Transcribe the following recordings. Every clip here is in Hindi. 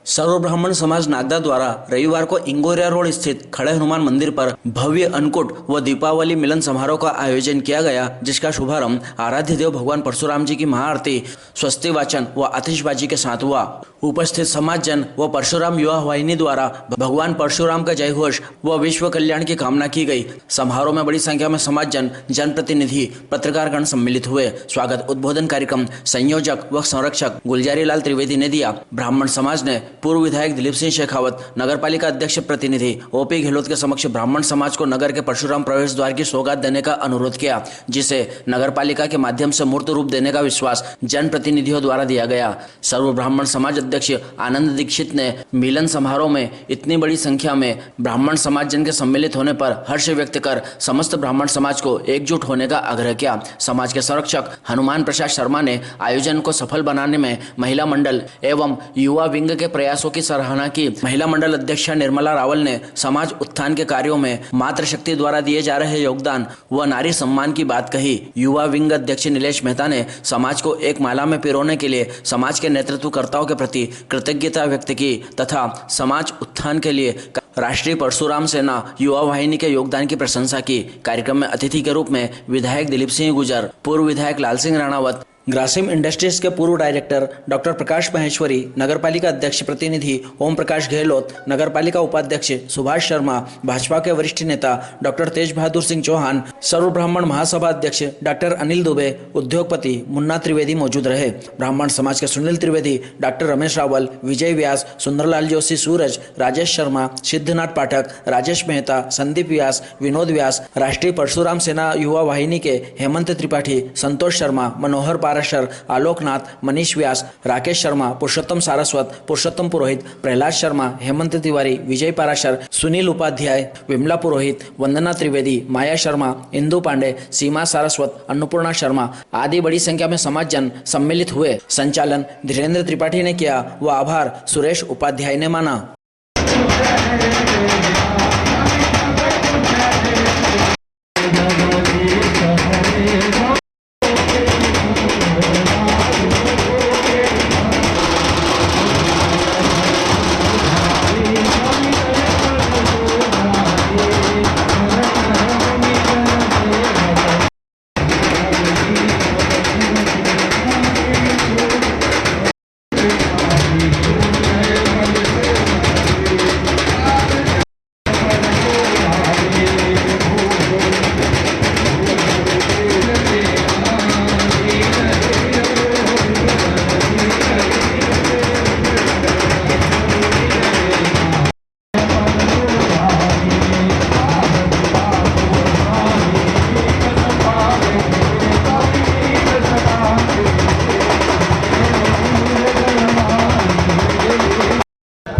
सर्व ब्राह्मण समाज नागदा द्वारा रविवार को इंगोरिया रोड स्थित खड़े हनुमान मंदिर पर भव्य अन्नकूट व दीपावली मिलन समारोह का आयोजन किया गया, जिसका शुभारंभ आराध्य देव भगवान परशुराम जी की महाआरती, स्वस्ति वाचन व आतिशबाजी के साथ हुआ। उपस्थित समाज जन व परशुराम युवा वाहिनी द्वारा भगवान परशुराम का जय घोष व विश्व कल्याण की कामना की गई। समारोह में बड़ी संख्या में समाज जन, जनप्रतिनिधि, पत्रकारगण सम्मिलित हुए। स्वागत उद्बोधन कार्यक्रम संयोजक व संरक्षक गुलजारी लाल त्रिवेदी ने दिया। ब्राह्मण समाज ने पूर्व विधायक दिलीप सिंह शेखावत, नगरपालिका अध्यक्ष प्रतिनिधि ओपी गहलोत के समक्ष ब्राह्मण समाज को नगर के परशुराम प्रवेश द्वार की सौगात देने का अनुरोध किया, जिसे नगरपालिका के माध्यम से मूर्त रूप देने का विश्वास जनप्रतिनिधियों द्वारा दिया गया। सर्व ब्राह्मण समाज अध्यक्ष आनंद दीक्षित ने मिलन समारोह में इतनी बड़ी संख्या में ब्राह्मण समाज जन के सम्मिलित होने पर हर्ष व्यक्त कर समस्त ब्राह्मण समाज को एकजुट होने का आग्रह किया। समाज के संरक्षक हनुमान प्रसाद शर्मा ने आयोजन को सफल बनाने में महिला मंडल एवं युवा विंग के प्रयासों की सराहना की। महिला मंडल अध्यक्षा निर्मला रावल ने समाज उत्थान के कार्यों में मातृशक्ति द्वारा दिए जा रहे योगदान व नारी सम्मान की बात कही। युवा विंग अध्यक्ष नीलेश मेहता ने समाज को एक माला में पिरोने के लिए समाज के नेतृत्वकर्ताओं के प्रति कृतज्ञता व्यक्त की तथा समाज उत्थान के लिए राष्ट्रीय परशुराम सेना युवा वाहिनी के योगदान की प्रशंसा की। कार्यक्रम में अतिथि के रूप में विधायक दिलीप सिंह गुजर, पूर्व विधायक लाल सिंह राणावत, ग्रासिम इंडस्ट्रीज के पूर्व डायरेक्टर डॉक्टर प्रकाश महेश्वरी, नगरपालिका अध्यक्ष प्रतिनिधि ओम प्रकाश गहलोत, नगरपालिका उपाध्यक्ष सुभाष शर्मा, भाजपा के वरिष्ठ नेता डॉक्टर तेज बहादुर सिंह चौहान, सर्व ब्राह्मण महासभा अध्यक्ष डॉक्टर अनिल दुबे, उद्योगपति मुन्ना त्रिवेदी मौजूद रहे। ब्राह्मण समाज के सुनील त्रिवेदी, डॉक्टर रमेश रावल, विजय व्यास, सुंदरलाल जोशी सूरज, राजेश शर्मा, सिद्धनाथ पाठक, राजेश मेहता, संदीप व्यास, विनोद व्यास, राष्ट्रीय परशुराम सेना युवा वाहिनी के हेमंत त्रिपाठी, संतोष शर्मा, मनोहर पाराशर, आलोकनाथ, मनीष व्यास, राकेश शर्मा, पुरुषोत्तम सारस्वत, पुरुषोत्तम पुरोहित, प्रहलाद शर्मा, हेमंत तिवारी, विजय पाराशर, सुनील उपाध्याय, विमला पुरोहित, वंदना त्रिवेदी, माया शर्मा, इंदु पांडे, सीमा सारस्वत, अन्नपूर्णा शर्मा आदि बड़ी संख्या में समाज जन सम्मिलित हुए। संचालन धीरेन्द्र त्रिपाठी ने किया व आभार सुरेश उपाध्याय ने माना।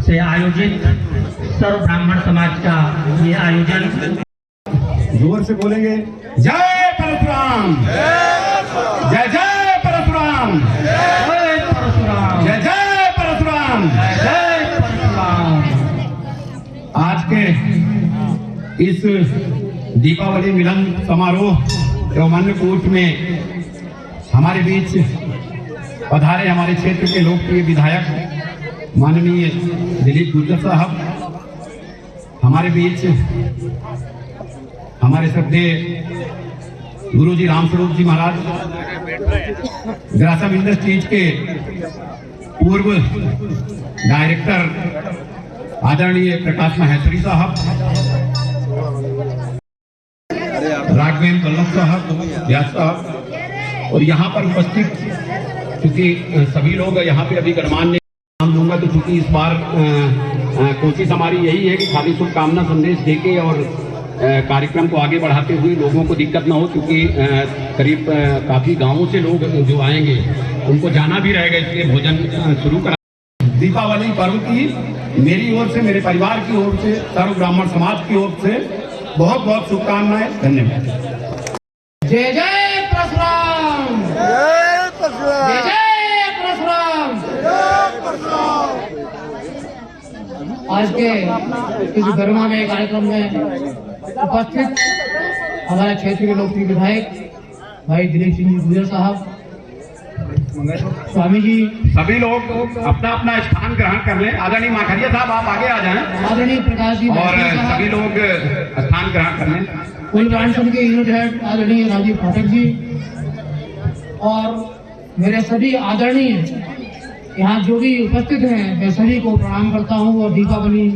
से आयोजित सर्व ब्राह्मण समाज का ये आयोजन, जोर से बोलेंगे, जय परशुराम, जय जय परशुराम, जय परशुराम, जय जय परशुराम, जय परशुराम। आज के इस दीपावली मिलन समारोह एवं अन्नकूट में हमारे बीच पधारे हमारे क्षेत्र के लोकप्रिय विधायक माननीय दिलीप गुर्जर साहब, हमारे बीच हमारे श्रद्धेय गुरुजी रामस्वरूप जी महाराज, ग्रासिम इंडस्ट्रीज के पूर्व डायरेक्टर आदरणीय प्रकाश महेश्वरी साहब, राघवेंद्र कल्लभ साहब, व्यास साहब और यहाँ पर उपस्थित चूंकि सभी लोग यहाँ पे अभी गणमान्य नाम दूंगा, तो चूंकि इस बार कोशिश हमारी यही है कि खाली शुभकामना संदेश देके और कार्यक्रम को आगे बढ़ाते हुए लोगों को दिक्कत ना हो, क्योंकि करीब काफी गांवों से लोग जो आएंगे उनको जाना भी रहेगा, इसलिए भोजन शुरू करा। दीपावली पर्व की मेरी ओर से, मेरे परिवार की ओर से, सर्व ब्राह्मण समाज की ओर से बहुत बहुत शुभकामनाएं। धन्यवाद। जय जय परशुराम, जय परशुराम, जय जय परशुराम, जय परशुराम। आज के इस गरिमा में कार्यक्रम में उपस्थित हमारे क्षेत्र के लोकप्रिय विधायक भाई दिलीप सिंह गुजर साहब, स्वामी जी, सभी लोग अपना अपना स्थान ग्रहण कर लें। आदरणीय माखरिया साहब आप आगे आ जाएं आदरणीय प्रकाश जी और महतो साहब, सभी लोग स्थान ग्रहण कर लें। कुल ब्रांड संघ के यूनिट हेड आदरणीय राजीव पाठक जी और मेरे सभी आदरणीय यहाँ जो भी उपस्थित हैं, मैं सभी को प्रणाम करता हूँ। और दीपावली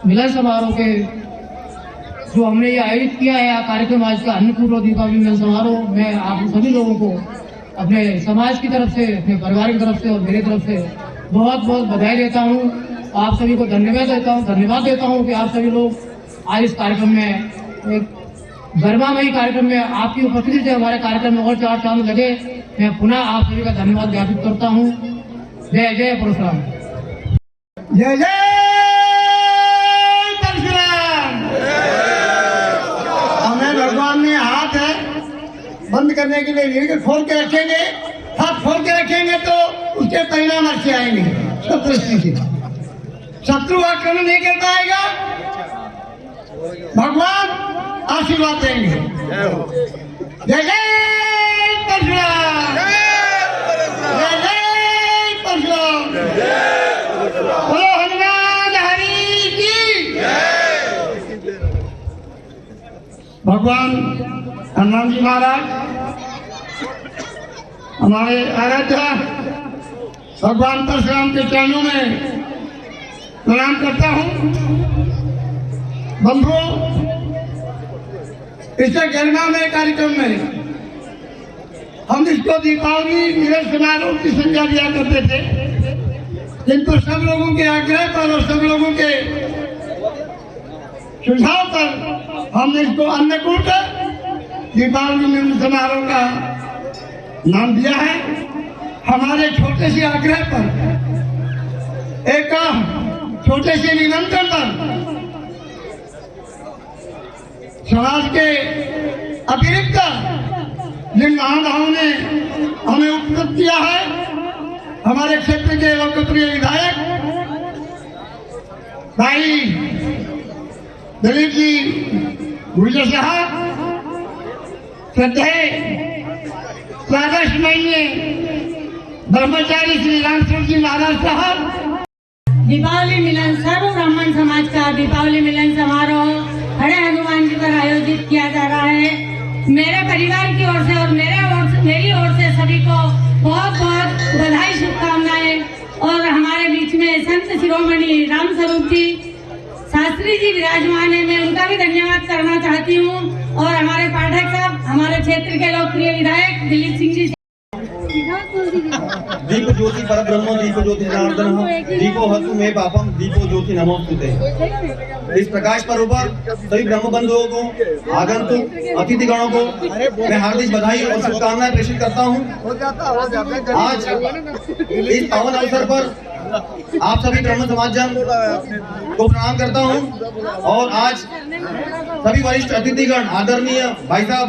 मिलन समारोह के जो हमने ये आयोजित किया है कार्यक्रम आज का अन्नपूर्व दीपावली मिलन समारोह, मैं आप सभी लोगों को अपने समाज की तरफ से, अपने परिवार की तरफ से और मेरी तरफ से बहुत बहुत बधाई देता हूँ। आप सभी को धन्यवाद देता हूँ कि आप सभी लोग आज इस कार्यक्रम में, एक गरिमामयी कार्यक्रम में आपकी उपस्थिति से हमारे कार्यक्रम में और चार चांद लगे। मैं पुनः आप सभी का धन्यवाद ज्ञापित करता हूँ। जय जय परशुराम। जय जय परशुराम। हमें भगवान में हाथ है बंद करने के लिए, रीढ़ खोल के रखेंगे, हाथ खोल के रखेंगे तो उसके परिणाम अच्छे आएंगे। शत्रु से शत्रु आक्रमण नहीं कर पाएगा, भगवान आशीर्वाद देंगे। जय जय परशुराम, जय जय परशुराम, बोलो हनुमान हरि की। भगवान हनुमान जी महाराज हमारे आराध्य भगवान परशुराम के चरणों में प्रणाम करता हूँ। बंधुओं, इसे गरिमामय कार्यक्रम में हम इसको दीपावली मिलन समारोह की संज्ञा दिया करते थे, किंतु सब लोगों के आग्रह पर और सब लोगों के सुझाव पर हमने इसको अन्नकूट दीपावली मिलन समारोह का नाम दिया है। हमारे छोटे से आग्रह पर, एक छोटे से निमंत्रण पर समाज के अतिरिक्त जिन महानुभावों ने हमें उपस्थित किया है, हमारे क्षेत्र के लोकप्रिय विधायक भाई दिलीप जी गुर्जर साहब, श्रद्धेय स्वागत माननीय ब्रह्मचारी श्री रामचंद्र जी महाराज साहब। दीपावली मिलन सर्व ब्राह्मण समाज का दीपावली मिलन समारोह खड़े हनुमान जी पर आयोजित किया जा रहा है। मेरे परिवार की ओर से और मेरी ओर से सभी को बहुत बहुत बधाई, शुभकामनाएं। और हमारे बीच में संत शिरोमणि राम स्वरूप जी शास्त्री जी विराजमान है, मैं उनका भी धन्यवाद करना चाहती हूँ। और हमारे पाठक साहब, हमारे क्षेत्र के लोकप्रिय विधायक दिलीप सिंह जी। दीप ज्योति परब्रह्म दीप ज्योति जनार्दन दीपो हस्तु में पापम दीपो ज्योति नमोस्तुते। इस प्रकाश पर्व पर सभी ब्रह्म बंधुओं को, आगंतुक अतिथि गणों को मैं हार्दिक बधाई और शुभकामनाएं प्रेषित करता हूं। आज इस पावन अवसर पर आप सभी ब्रह्म समाजजन को प्रणाम करता हूं। और आज सभी वरिष्ठ अतिथिगण, आदरणीय भाई साहब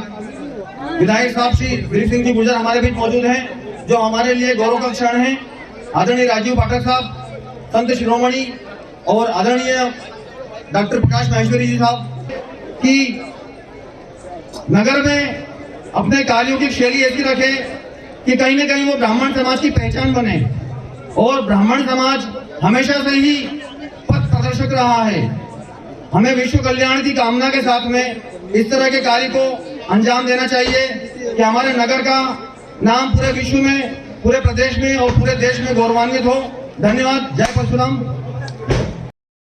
विधायक साहब श्री दिलीप सिंह जी गुर्जर हमारे बीच मौजूद हैं, जो हमारे लिए गौरव का क्षण है। आदरणीय राजीव पाठक साहब, संत शिरोमणि और आदरणीय डॉक्टर प्रकाश महेश्वरी जी साहब की नगर में अपने कार्यों की शैली ऐसी रखे कि कहीं न कहीं वो ब्राह्मण समाज की पहचान बने। और ब्राह्मण समाज हमेशा से ही पथ प्रदर्शक रहा है। हमें विश्व कल्याण की कामना के साथ में इस तरह के कार्य को अंजाम देना चाहिए कि हमारे नगर का नाम पूरे विश्व में, पूरे प्रदेश में और पूरे देश में गौरवान्वित हो। धन्यवाद। जय परशुराम।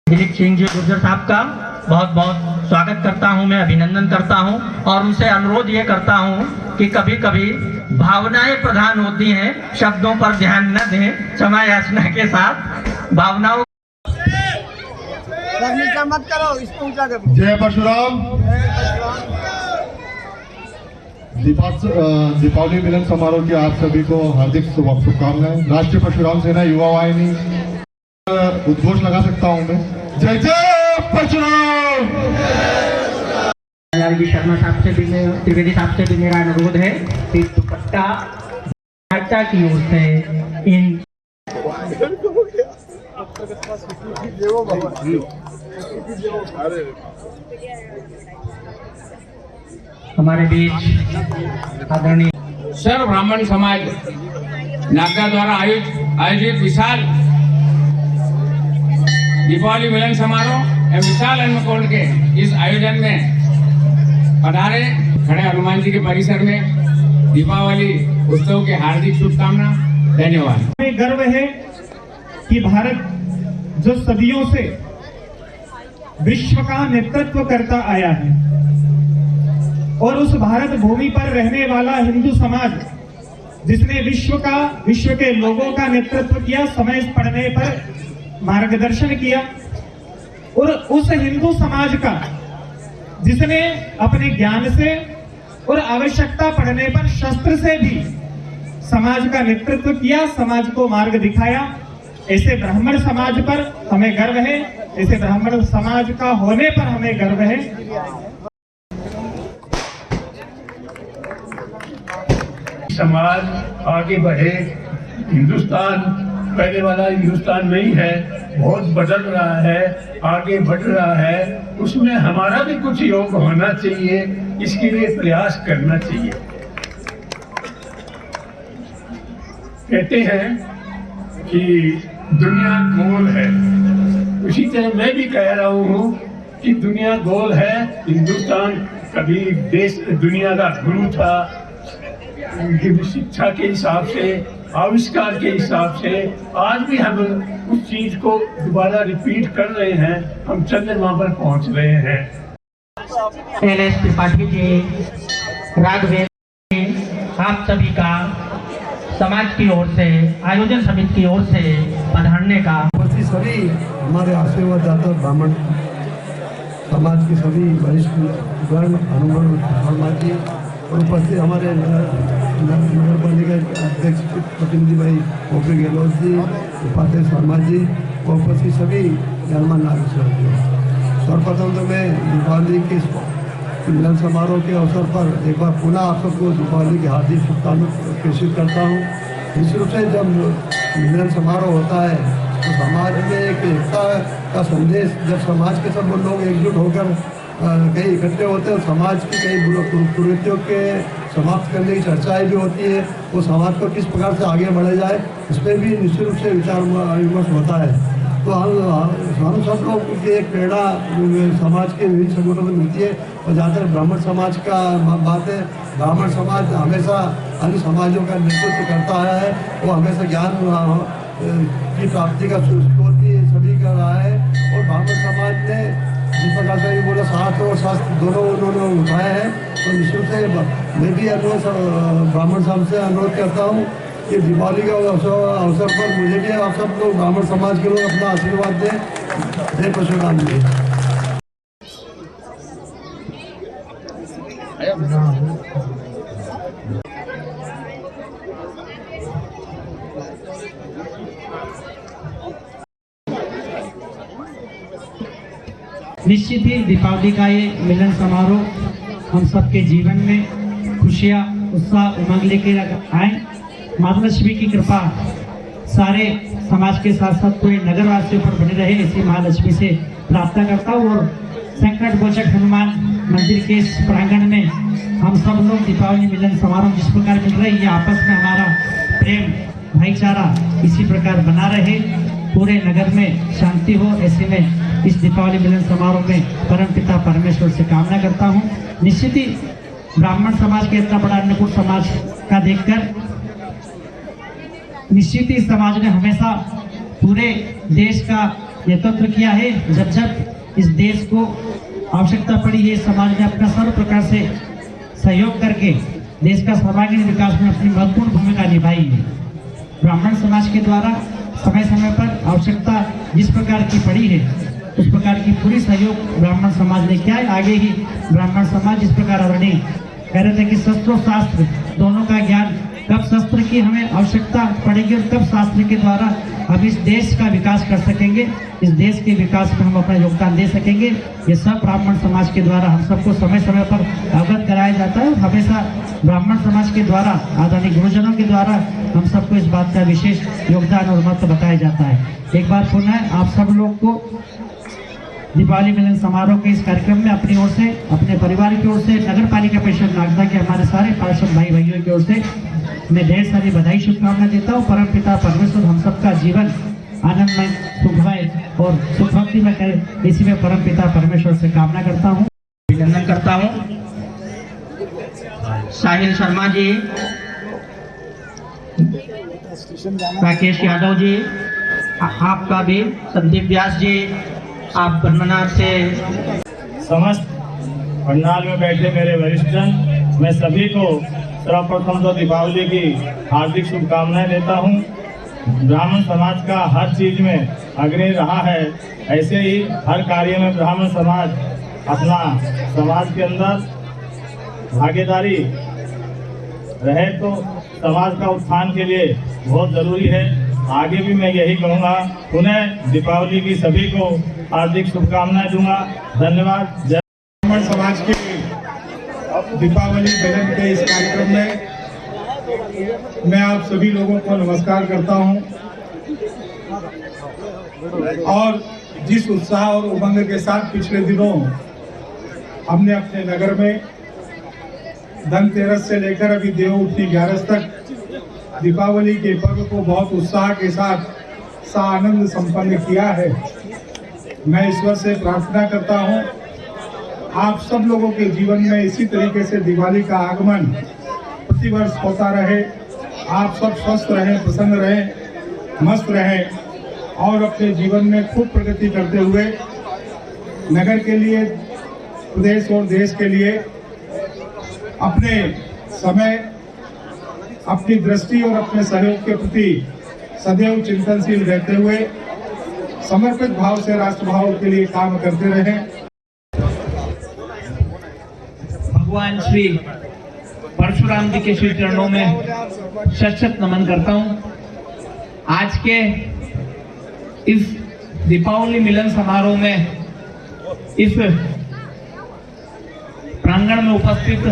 दिलीप सिंह जी गुर्जर साहब का बहुत बहुत स्वागत करता हूं, मैं अभिनंदन करता हूं। और उनसे अनुरोध ये करता हूं कि कभी कभी भावनाएं प्रधान होती हैं, शब्दों पर ध्यान न दें, क्षमा याचना के साथ भावनाओं। मत करो, इसको ऊंचा करो। जय परशुराम। दीपावली मिलन समारोह की आप सभी को हार्दिक शुभकामनाएं। राष्ट्रीय परशुराम सेना युवा वाहिनी उद्घोष लगा सकता हूं मैं। जय जय परशुराम। लालजी शर्मा साहब से भी, त्रिवेदी साहब से भी मेरा अनुरोध है कि दुपट्टा की ओर से इन हमारे बीच आदरणीय सर्व ब्राह्मण समाज नागदा द्वारा आयोजित विशाल दीपावली मिलन समारोह एवं विशाल अन्नकूट के इस आयोजन में पधारे खड़े हनुमान जी के परिसर में दीपावली उत्सव के हार्दिक शुभकामना। धन्यवाद। हमें गर्व है कि भारत जो सदियों से विश्व का नेतृत्व करता आया है और उस भारत भूमि पर रहने वाला हिंदू समाज जिसने विश्व के लोगों का नेतृत्व किया, समय पड़ने पर मार्गदर्शन किया, और उस हिंदू समाज का जिसने अपने ज्ञान से और आवश्यकता पड़ने पर शस्त्र से भी समाज का नेतृत्व किया, समाज को मार्ग दिखाया, ऐसे ब्राह्मण समाज पर हमें गर्व है। ऐसे ब्राह्मण समाज का होने पर हमें गर्व है। समाज आगे बढ़े, हिंदुस्तान पहले वाला हिंदुस्तान नहीं है, बहुत बदल रहा है, आगे बढ़ रहा है, उसमें हमारा भी कुछ योग होना चाहिए, इसके लिए प्रयास करना चाहिए। कहते हैं कि दुनिया गोल है, उसी तरह मैं भी कह रहा हूँ कि दुनिया गोल है। हिंदुस्तान कभी देश दुनिया का गुरु था, शिक्षा के हिसाब से, आविष्कार के हिसाब से आज भी हम उस चीज को दोबारा रिपीट कर रहे हैं, हम चंद्रमा पर पहुंच रहे हैं। एलएस त्रिपाठी जी, राघवेंद्र जी, आप सभी का समाज की ओर से, आयोजन समिति की ओर से पधारने का। सभी हमारे आशीर्वाद दाता ब्राह्मण समाज के सभी वरिष्ठ गण, हनुमान शर्मा जी और उपस्थित हमारे नगर पालिका अध्यक्ष प्रतिनिधि भाई ओपी गहलोत जी, उपाध्यक्ष शर्मा जी और उपस्थित सभी गणमान्य नागरिक जी। सर्वप्रथम तो मैं दीपावली के मिलन समारोह के अवसर पर एक बार पुनः आप सबको दीपावली की हार्दिक शुभकामनाएं प्रेषित करता हूँ। निश्चित रूप से जब मिलन समारोह होता है तो समाज में एक एकता का संदेश, जब समाज के सब लोग एकजुट होकर कहीं इकट्ठे होते हैं, समाज की कई कुरीतियों के समाप्त करने की चर्चाएं भी होती है, वो समाज को किस प्रकार से आगे बढ़ा जाए, इसमें भी निश्चित रूप से विचार विमर्श होता है। तो हम सब लोग की एक प्रेरणा समाज के विभिन्न संगठनों में मिलती है। और जहाँ तक ब्राह्मण समाज का बात है, ब्राह्मण समाज हमेशा अन्य समाजों का नेतृत्व करता है, वो हमेशा ज्ञान की प्राप्ति का स्रोत भी सभी कर रहा है। और ब्राह्मण समाज ने जिस प्रकार से बोला शास्त्र और शास्त्र दोनों उन्होंने उठाए हैं, तो निश्चित से मैं भी ब्राह्मण समाज से अनुरोध करता हूँ कि दीपावली के अवसर पर मुझे भी आप सब लोग ब्राह्मण समाज के लोग अपना आशीर्वाद दें। जय परशुराम जी। निश्चित ही दीपावली का ये मिलन समारोह हम सबके जीवन में खुशियाँ, उत्साह, उमंग लेकर आए। माता लक्ष्मी की कृपा सारे समाज के साथ साथ पूरे नगरवासियों पर बनी रहे, ऐसी महालक्ष्मी से प्रार्थना करता हूँ। और संकट मोचक हनुमान मंदिर के इस प्रांगण में हम सब लोग दीपावली मिलन समारोह जिस प्रकार मिल रहे, ये आपस में हमारा प्रेम, भाईचारा इसी प्रकार बना रहे, पूरे नगर में शांति हो, ऐसे में इस दीपावली मिलन समारोह में परमपिता परमेश्वर से कामना करता हूँ। निश्चित ही ब्राह्मण समाज के इतना बड़ा अन्नकूट समाज का देखकर निश्चित ही समाज ने हमेशा पूरे देश का नेतृत्व किया है। जब जब इस देश को आवश्यकता पड़ी है, समाज ने अपना सर्व प्रकार से सहयोग करके देश का सर्वांगीण विकास में अपनी महत्वपूर्ण भूमिका निभाई है। ब्राह्मण समाज के द्वारा समय समय पर आवश्यकता जिस प्रकार की पड़ी है, उस प्रकार की पूरी सहयोग ब्राह्मण समाज ने किया है। आगे ही ब्राह्मण समाज इस प्रकार अग्रणी कह रहे थे कि शस्त्र और शास्त्र दोनों का ज्ञान, कब शस्त्र की हमें आवश्यकता पड़ेगी और कब शास्त्र के द्वारा हम इस देश का विकास कर सकेंगे, इस देश के विकास में हम अपना योगदान दे सकेंगे। ये सब ब्राह्मण समाज के द्वारा हम सबको समय समय पर अवगत कराया जाता है। हमेशा ब्राह्मण समाज के द्वारा, आदरणीय गुरुजनों के द्वारा हम सबको इस बात का विशेष योगदान और महत्व बताया जाता है। एक बार पुनः आप सब लोग को दीपावली मिलन समारोह के इस कार्यक्रम में अपनी ओर से, अपने परिवार की ओर से, नगर पालिका परिषद नागदा के हमारे सारे पार्षद भाई भाइयों की ओर से मैं ढेर सारी बधाई शुभकामनाएं देता हूँ। परम पिता परमेश्वर हम सबका जीवन आनंदमय सुखमय और सुखभक्ति में करे, इसी में परम पिता परमेश्वर से कामना करता हूँ, अभिनंदन करता हूँ। साहिल शर्मा जी, राकेश यादव जी, आपका भी, संदीप व्यास जी, आप ब्रह्मनाथ से। समस्त पंडाल में बैठे मेरे वरिष्ठजन, मैं सभी को सर्वप्रथम तो दीपावली की हार्दिक शुभकामनाएं देता हूं। ब्राह्मण समाज का हर चीज में अग्रणी रहा है, ऐसे ही हर कार्य में ब्राह्मण समाज अपना समाज के अंदर भागीदारी रहे तो समाज का उत्थान के लिए बहुत जरूरी है। आगे भी मैं यही कहूँगा। पुनः दीपावली की सभी को हार्दिक शुभकामनाएं दूंगा। धन्यवाद। जय ब्राह्मण समाज के दीपावली मिलन के इस कार्यक्रम में मैं आप सभी लोगों को नमस्कार करता हूं और जिस उत्साह और उमंग के साथ पिछले दिनों हमने अपने नगर में धनतेरस से लेकर अभी देवउठनी 11 तक दीपावली के पर्व को बहुत उत्साह के साथ सानंद संपन्न किया है। मैं ईश्वर से प्रार्थना करता हूं आप सब लोगों के जीवन में इसी तरीके से दिवाली का आगमन प्रतिवर्ष होता रहे। आप सब स्वस्थ रहें, प्रसन्न रहें, मस्त रहें और अपने जीवन में खूब प्रगति करते हुए नगर के लिए, प्रदेश और देश के लिए अपने समय, अपनी दृष्टि और अपने सहयोग के प्रति सदैव चिंतनशील रहते हुए समर्पित भाव से राष्ट्र भाव के लिए काम करते रहें। भगवान श्री परशुराम जी के श्री चरणों में शत शत नमन करता हूँ। आज के इस दीपावली मिलन समारोह में इस प्रांगण में उपस्थित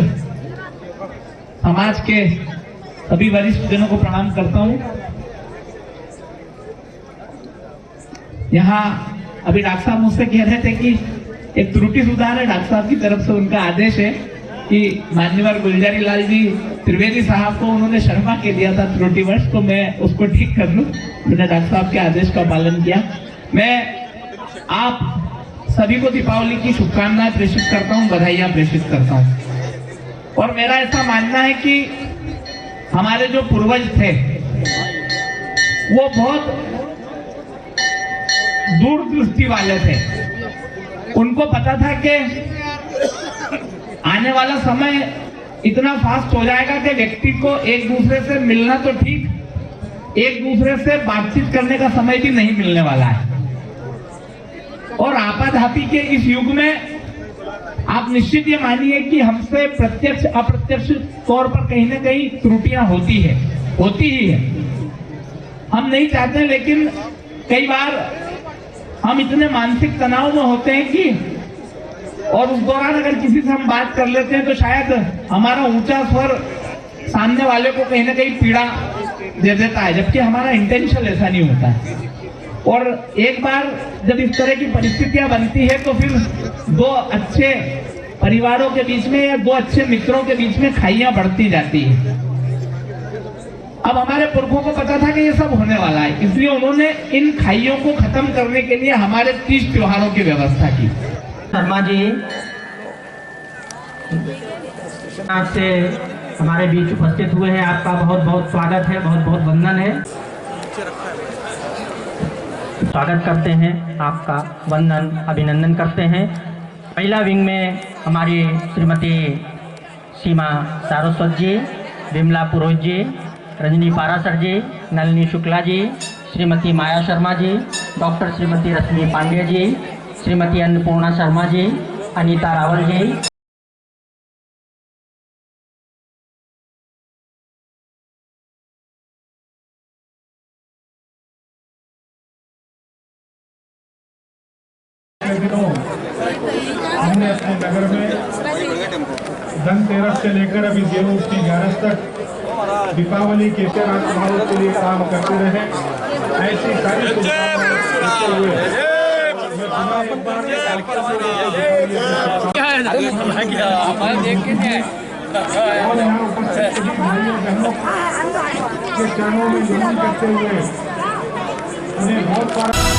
समाज के सभी वरिष्ठ जनों को प्रणाम करता हूँ। यहाँ अभी डॉक्टर साहब मुझसे कह रहे थे कि एक त्रुटि सुधार है, डॉक्टर साहब की तरफ से उनका आदेश है कि मान्यवर गुलजारी लाल जी त्रिवेदी साहब को उन्होंने शर्मा के दिया था त्रुटिवश, तो मैं उसको ठीक कर लूं। मैंने डॉक्टर साहब के आदेश का पालन किया। मैं आप सभी को दीपावली की शुभकामनाएं प्रेषित करता हूं, बधाइयां प्रेषित करता हूं। और मेरा ऐसा मानना है कि हमारे जो पूर्वज थे वो बहुत दूरदृष्टि वाले थे। उनको पता था कि आने वाला समय इतना फास्ट हो जाएगा कि व्यक्ति को एक दूसरे से मिलना तो ठीक, एक दूसरे से बातचीत करने का समय भी नहीं मिलने वाला है। और आपाधापी के इस युग में आप निश्चित ये मानिए कि हमसे प्रत्यक्ष अप्रत्यक्ष तौर पर कहीं ना कहीं त्रुटियां होती ही है। हम नहीं चाहते, लेकिन कई बार हम इतने मानसिक तनाव में होते हैं कि, और उस दौरान अगर किसी से हम बात कर लेते हैं तो शायद हमारा ऊंचा स्वर सामने वाले को कहीं ना कहीं पीड़ा दे देता है, जबकि हमारा इंटेंशन ऐसा नहीं होता है। और एक बार जब इस तरह की परिस्थितियां बनती है तो फिर दो अच्छे परिवारों के बीच में या दो अच्छे मित्रों के बीच में खाइयां बढ़ती जाती है। अब हमारे पुरखों को पता था कि ये सब होने वाला है, इसलिए उन्होंने इन खाइयों को खत्म करने के लिए हमारे 30 त्योहारों की व्यवस्था की। शर्मा जी आज से हमारे बीच उपस्थित हुए हैं, आपका बहुत बहुत स्वागत है, बहुत बहुत वंदन है। स्वागत करते हैं, आपका वंदन अभिनंदन करते हैं। महिला विंग में हमारी श्रीमती सीमा सारस्वत जी, विमला पुरोहित जी, रजनी पारासर जी, नलिनी शुक्ला जी, श्रीमती माया शर्मा जी, डॉक्टर श्रीमती रश्मि पांडे जी, श्रीमती अन्नपूर्णा शर्मा जी, अनीता रावल जी। हमने अपने नगर में धनतेरस से लेकर अभी देवउठनी 11 तक दीपावली के राष्ट्रभाव के लिए काम करते रहे। ऐसी सारी और यहाँ उपस्थित सभी भाइयों बहनों के चरणों में नमन करते हुए उन्हें बहुत सारा